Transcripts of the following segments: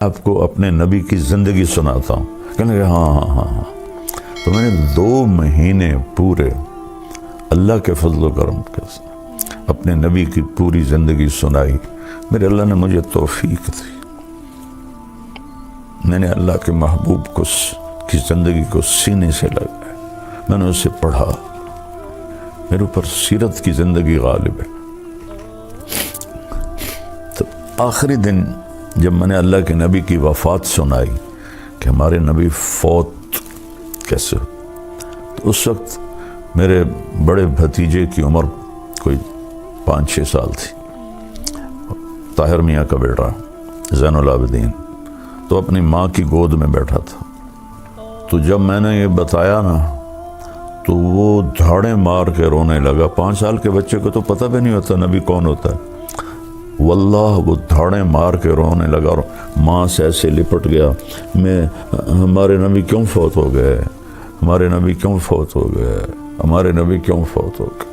آپ کو اپنے نبی کی زندگی سناتا ہوں۔ کہنے لگے ہاں۔ تو میں نے 2 مہینے پورے اللہ کے فضل و کرم کے ساتھ اپنے نبی کی پوری زندگی سنائی۔ میرے اللہ نے مجھے توفیق دی، میں نے اللہ کے محبوب کی زندگی کو سینے سے لگایا، میں نے اسے پڑھا، میرے اوپر سیرت کی زندگی غالب ہے۔ تو آخری دن جب میں نے اللہ کے نبی کی وفات سنائی کہ ہمارے نبی فوت کیسے ہو، تو اس وقت میرے بڑے بھتیجے کی عمر کوئی 5-6 سال تھی، طاہر میاں کا بیٹا زین العابدین، تو اپنی ماں کی گود میں بیٹھا تھا۔ تو جب میں نے یہ بتایا نا تو وہ دھاڑیں مار کے رونے لگا۔ 5 سال کے بچے کو تو پتہ بھی نہیں ہوتا نبی کون ہوتا ہے، واللہ وہ دھاڑیں مار کے رونے لگا اور ماں سے ایسے لپٹ گیا، ہمارے نبی کیوں فوت ہو گئے، ہمارے نبی کیوں فوت ہو گئے، ہمارے نبی کیوں فوت ہو گئے۔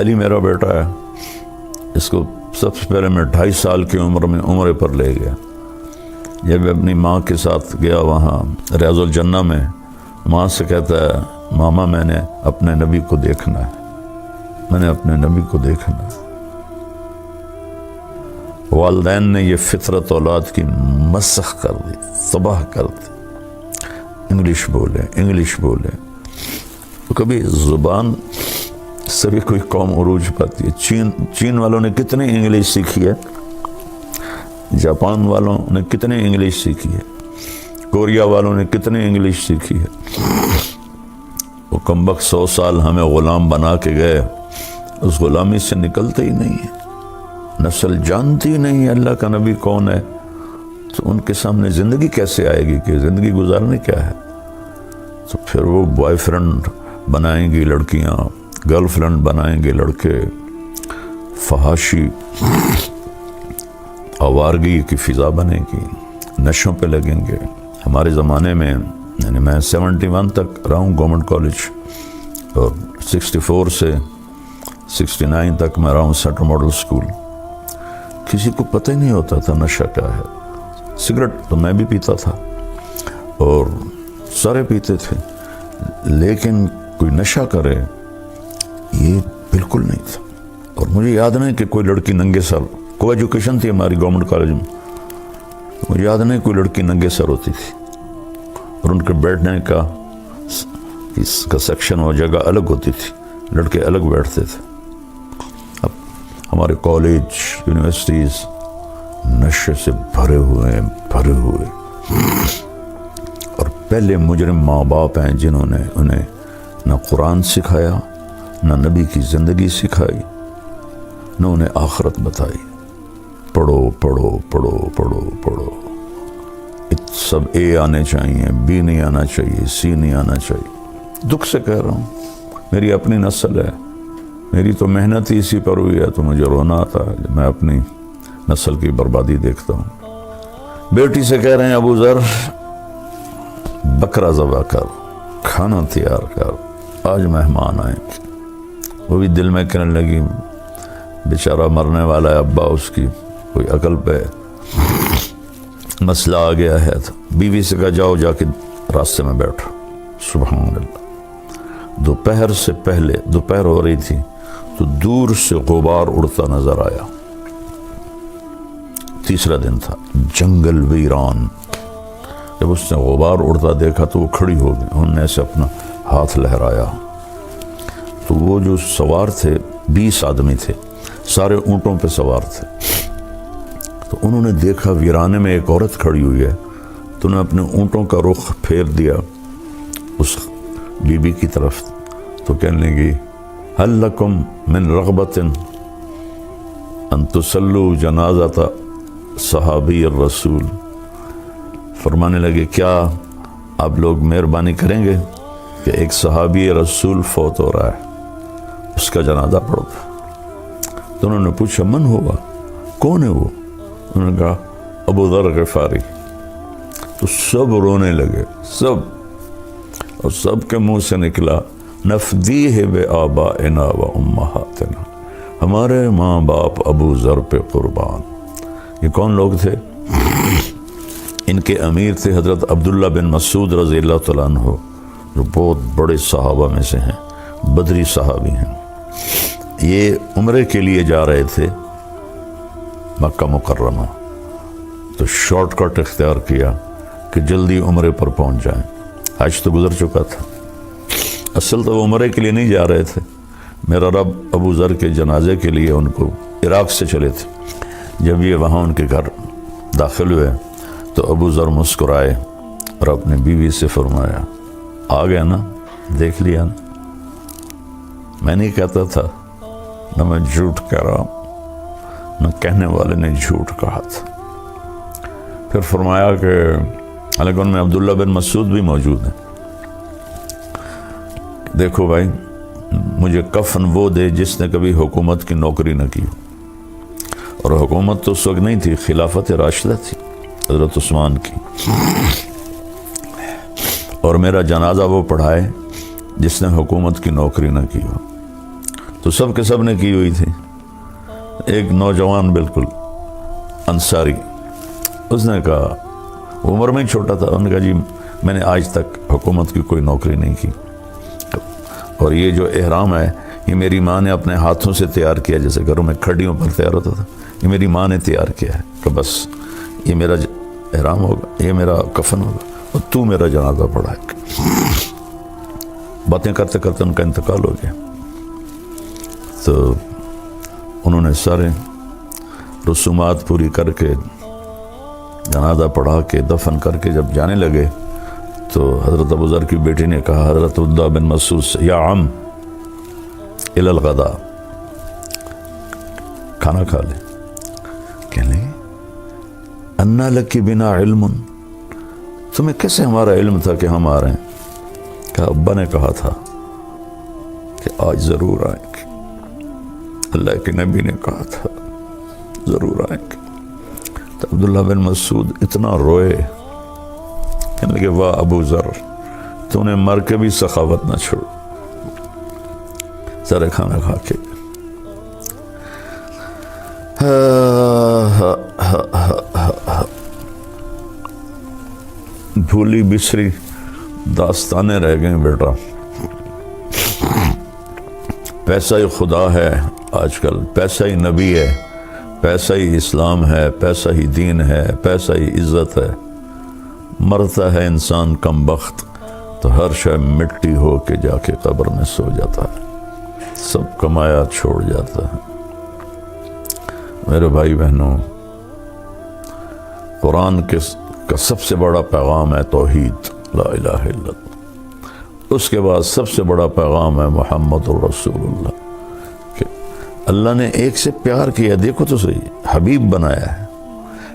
علی میرا بیٹا ہے، اس کو سب سے پہلے میں 2.5 سال کی عمر میں عمرے پر لے گیا۔ جب اپنی ماں کے ساتھ گیا وہاں ریاض الجنہ میں، ماں سے کہتا ہے ماما میں نے اپنے نبی کو دیکھنا ہے، میں نے اپنے نبی کو دیکھنا ہے۔ والدین نے یہ فطرت اولاد کی مسخ کر دی، تباہ کر دی۔ انگلش بولے تو کبھی زبان سے بھی کوئی قوم عروج پاتی ہے۔ چین والوں نے کتنی انگلش سیکھی ہے، جاپان والوں نے کتنی انگلش سیکھی ہے، کوریا والوں نے کتنی انگلش سیکھی ہے۔ وہ کمبخت 100 سال ہمیں غلام بنا کے گئے، اس غلامی سے نکلتے ہی نہیں ہے، نسل جانتی ہی نہیں ہے اللہ کا نبی کون ہے، تو ان کے سامنے زندگی کیسے آئے گی کہ زندگی گزارنے کیا ہے۔ تو پھر وہ بوائے فرینڈ بنائیں گی لڑکیاں، گرل فرینڈ بنائیں گے لڑکے، فحاشی آوارگی کی فضا بنے گی، نشوں پہ لگیں گے۔ ہمارے زمانے میں یعنی میں 71 تک رہا ہوں گورنمنٹ کالج، اور 64 سے 69 تک میں رہا ہوں سینٹرل ماڈل اسکول۔ کسی کو پتہ ہی نہیں ہوتا تھا نشہ کیا ہے۔ سگریٹ تو میں بھی پیتا تھا اور سارے پیتے تھے، لیکن کوئی نشہ کرے یہ بالکل نہیں تھا۔ اور مجھے یاد نہیں کہ کوئی لڑکی ننگے سر، کو ایجوکیشن تھی ہماری گورنمنٹ کالج میں، مجھے یاد نہیں کوئی لڑکی ننگے سر ہوتی تھی، اور ان کے بیٹھنے کا سیکشن اور جگہ الگ ہوتی تھی، لڑکے الگ بیٹھتے تھے۔ اب ہمارے کالج یونیورسٹیز نشے سے بھرے ہوئے اور پہلے مجرم ماں باپ ہیں جنہوں نے انہیں نہ قرآن سکھایا، نہ نبی کی زندگی سکھائی، نہ انہیں آخرت بتائی۔ پڑھو، سب اے آنے چاہیے، بی نہیں آنا چاہیے، سی نہیں آنا چاہیے۔ دکھ سے کہہ رہا ہوں، میری اپنی نسل ہے، میری تو محنت ہی اسی پر ہوئی ہے، تو مجھے رونا آتا ہے جب میں اپنی نسل کی بربادی دیکھتا ہوں۔ بیٹی سے کہہ رہے ہیں ابو ذر بکرا ذبح کر، کھانا تیار کر، آج مہمان آئیں۔ وہ بھی دل میں کہنے لگی بیچارہ مرنے والا ہے ابا، اس کی کوئی عقل پہ مسئلہ آ گیا ہے۔ تو بیوی سے کہا جاؤ جا کے راستے میں بیٹھو۔ سبحان اللہ، دوپہر سے پہلے، دوپہر ہو رہی تھی تو دور سے غبار اڑتا نظر آیا۔ تیسرا دن تھا، جنگل ویران۔ جب اس نے غبار اڑتا دیکھا تو وہ کھڑی ہو گئی، انہوں نے ایسے اپنا ہاتھ لہرایا تو وہ جو سوار تھے 20 آدمی تھے، سارے اونٹوں پہ سوار تھے۔ تو انہوں نے دیکھا ویرانے میں ایک عورت کھڑی ہوئی ہے، تو انہوں نے اپنے اونٹوں کا رخ پھیر دیا اس بی بی کی طرف، تو کہنے لگی هل لکم من رغبت ان تسلوا جنازۃ صحابی الرسول، فرمانے لگے کیا آپ لوگ مہربانی کریں گے کہ ایک صحابی رسول فوت ہو رہا ہے، اس کا جنازہ پڑھو۔ تو انہوں نے پوچھا من ہوا، کون ہے وہ؟ انہوں نے کہا ابو ذر غفاری۔ تو سب رونے لگے، سب، اور سب کے منہ سے نکلا نفدیہ بآبائنا و امہاتنا، ہمارے ماں باپ ابو ذر پہ قربان، یہ کون لوگ تھے؟ ان کے امیر تھے حضرت عبداللہ بن مسعود رضی اللہ تعالیٰ عنہ، جو بہت بڑے صحابہ میں سے ہیں، بدری صحابی ہیں۔ یہ عمرے کے لیے جا رہے تھے مکہ مکرمہ، تو شارٹ کٹ اختیار کیا کہ جلدی عمرے پر پہنچ جائیں۔ حج تو گزر چکا تھا، اصل تو وہ عمرے کے لیے نہیں جا رہے تھے، میرا رب ابو ذر کے جنازے کے لیے ان کو عراق سے چلے تھے۔ جب یہ وہاں ان کے گھر داخل ہوئے تو ابو ذر مسکرائے اور اپنی بیوی سے فرمایا، آ گیا نا، دیکھ لیا نا، میں نہیں کہتا تھا، نہ میں جھوٹ کہہ رہا ہوں، نہ کہنے والے نے جھوٹ کہا تھا۔ پھر فرمایا کہ حالانکہ ان میں عبداللہ بن مسعود بھی موجود ہیں، دیکھو بھائی، مجھے کفن وہ دے جس نے کبھی حکومت کی نوکری نہ کی، اور حکومت تو اس وقت نہیں تھی، خلافت راشدہ تھی حضرت عثمان کی، اور میرا جنازہ وہ پڑھائے جس نے حکومت کی نوکری نہ کی ہو۔ تو سب کے سب نے کی ہوئی تھی۔ ایک نوجوان بالکل انصاری، اس نے کہا، عمر میں چھوٹا تھا، انہوں نے کہا جی میں نے آج تک حکومت کی کوئی نوکری نہیں کی، اور یہ جو احرام ہے یہ میری ماں نے اپنے ہاتھوں سے تیار کیا، جیسے گھروں میں کھڑیوں پر تیار ہوتا تھا، یہ میری ماں نے تیار کیا ہے کہ بس یہ میرا احرام ہوگا، یہ میرا کفن ہوگا، اور تو میرا جنازہ پڑھائے۔ باتیں کرتے کرتے ان کا انتقال ہو گیا، تو انہوں نے سارے رسومات پوری کر کے جنازہ پڑھا کے دفن کر کے جب جانے لگے تو حضرت ابو ذر کی بیٹی نے کہا حضرت عبداللہ بن مسعود سے، یا عم الی الغداء، کھانا کھا لے۔ کہنے لگے، انا لکی بنا علم، تمہیں کیسے ہمارا علم تھا کہ ہم آ رہے ہیں؟ کہا ابا نے کہا تھا کہ آج ضرور آئیں گے، اللہ کے نبی نے کہا تھا ضرور آئیں گے۔ تو عبداللہ بن مسعود اتنا روئے، کہنے لگے، واہ ابو ذر، تو نے مر کے بھی سخاوت نہ چھوڑ، سارے کھانا کھا کے۔ بھولی بسری داستانیں رہ گئیں بیٹا، پیسہ ہی خدا ہے آج کل، پیسہ ہی نبی ہے، پیسہ ہی اسلام ہے، پیسہ ہی دین ہے، پیسہ ہی عزت ہے۔ مرتا ہے انسان کم بخت تو ہر شے مٹی ہو کے جا کے قبر میں سو جاتا ہے، سب کمایا چھوڑ جاتا ہے۔ میرے بھائی بہنوں، قرآن کا سب سے بڑا پیغام ہے توحید، لا الہ الا اللہ۔ اس کے بعد سب سے بڑا پیغام ہے محمد الرسول اللہ، کہ اللہ نے ایک سے پیار کیا، دیکھو تو صحیح، حبیب بنایا ہے۔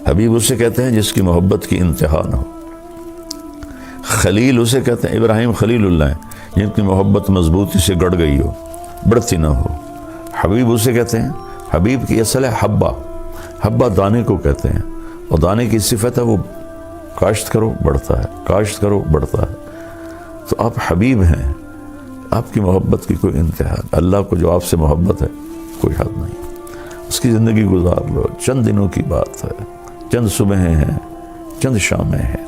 حبیب اسے کہتے ہیں جس کی محبت کی انتہا نہ ہو۔ خلیل اسے کہتے ہیں، ابراہیم خلیل اللہ ہیں جن کی محبت مضبوطی سے گڑ گئی ہو، بڑھتی نہ ہو۔ حبیب اسے کہتے ہیں، حبیب کی اصل ہے حبہ، حبہ دانے کو کہتے ہیں، اور دانے کی صفت ہے وہ کاشت کرو بڑھتا ہے، کاشت کرو بڑھتا ہے۔ تو آپ حبیب ہیں، آپ کی محبت کی کوئی انتہا، اللہ کو جو آپ سے محبت ہے کوئی حد نہیں، اس کی زندگی گزار لو۔ چند دنوں کی بات ہے، چند صبحیں ہیں، چند شامیں ہیں،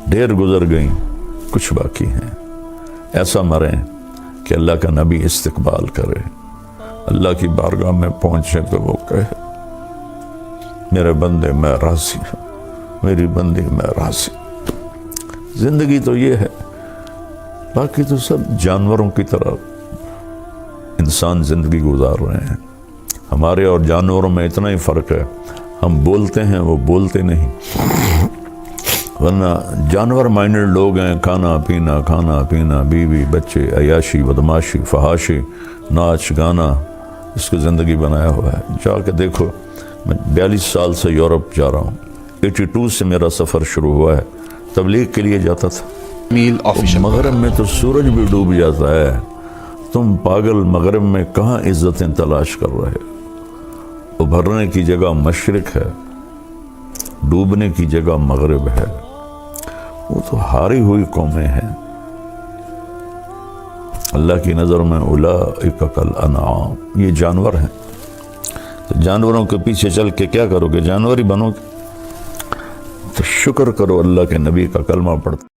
ڈھیر گزر گئیں، کچھ باقی ہیں۔ ایسا مریں کہ اللہ کا نبی استقبال کرے، اللہ کی بارگاہ میں پہنچے تو وہ کہے، میرے بندے میں راضی ہوں، میری بندی میں راضی۔ زندگی تو یہ ہے، باقی تو سب جانوروں کی طرح انسان زندگی گزار رہے ہیں۔ ہمارے اور جانوروں میں اتنا ہی فرق ہے، ہم بولتے ہیں وہ بولتے نہیں، ورنہ جانور مائنڈڈ لوگ ہیں، کھانا پینا، بیوی بچے، عیاشی بدماشی فحاشی، ناچ گانا، اس کو زندگی بنایا ہوا ہے۔ جا کے دیکھو، میں 42 سال سے یورپ جا رہا ہوں، 82 سے میرا سفر شروع ہوا ہے، تبلیغ کے لیے جاتا تھا۔ مغرب میں تو سورج بھی ڈوب جاتا ہے، تم پاگل مغرب میں کہاں عزتیں تلاش کر رہے؟ ابھرنے کی جگہ مشرق ہے، ڈوبنے کی جگہ مغرب ہے۔ وہ تو ہاری ہوئی قومیں ہیں، اللہ کی نظر میں اولئک کالانعام، یہ جانور ہیں۔ تو جانوروں کے پیچھے چل کے کیا کرو گے؟ جانور ہی بنو گے۔ تو شکر کرو اللہ کے نبی کا کلمہ پڑھتے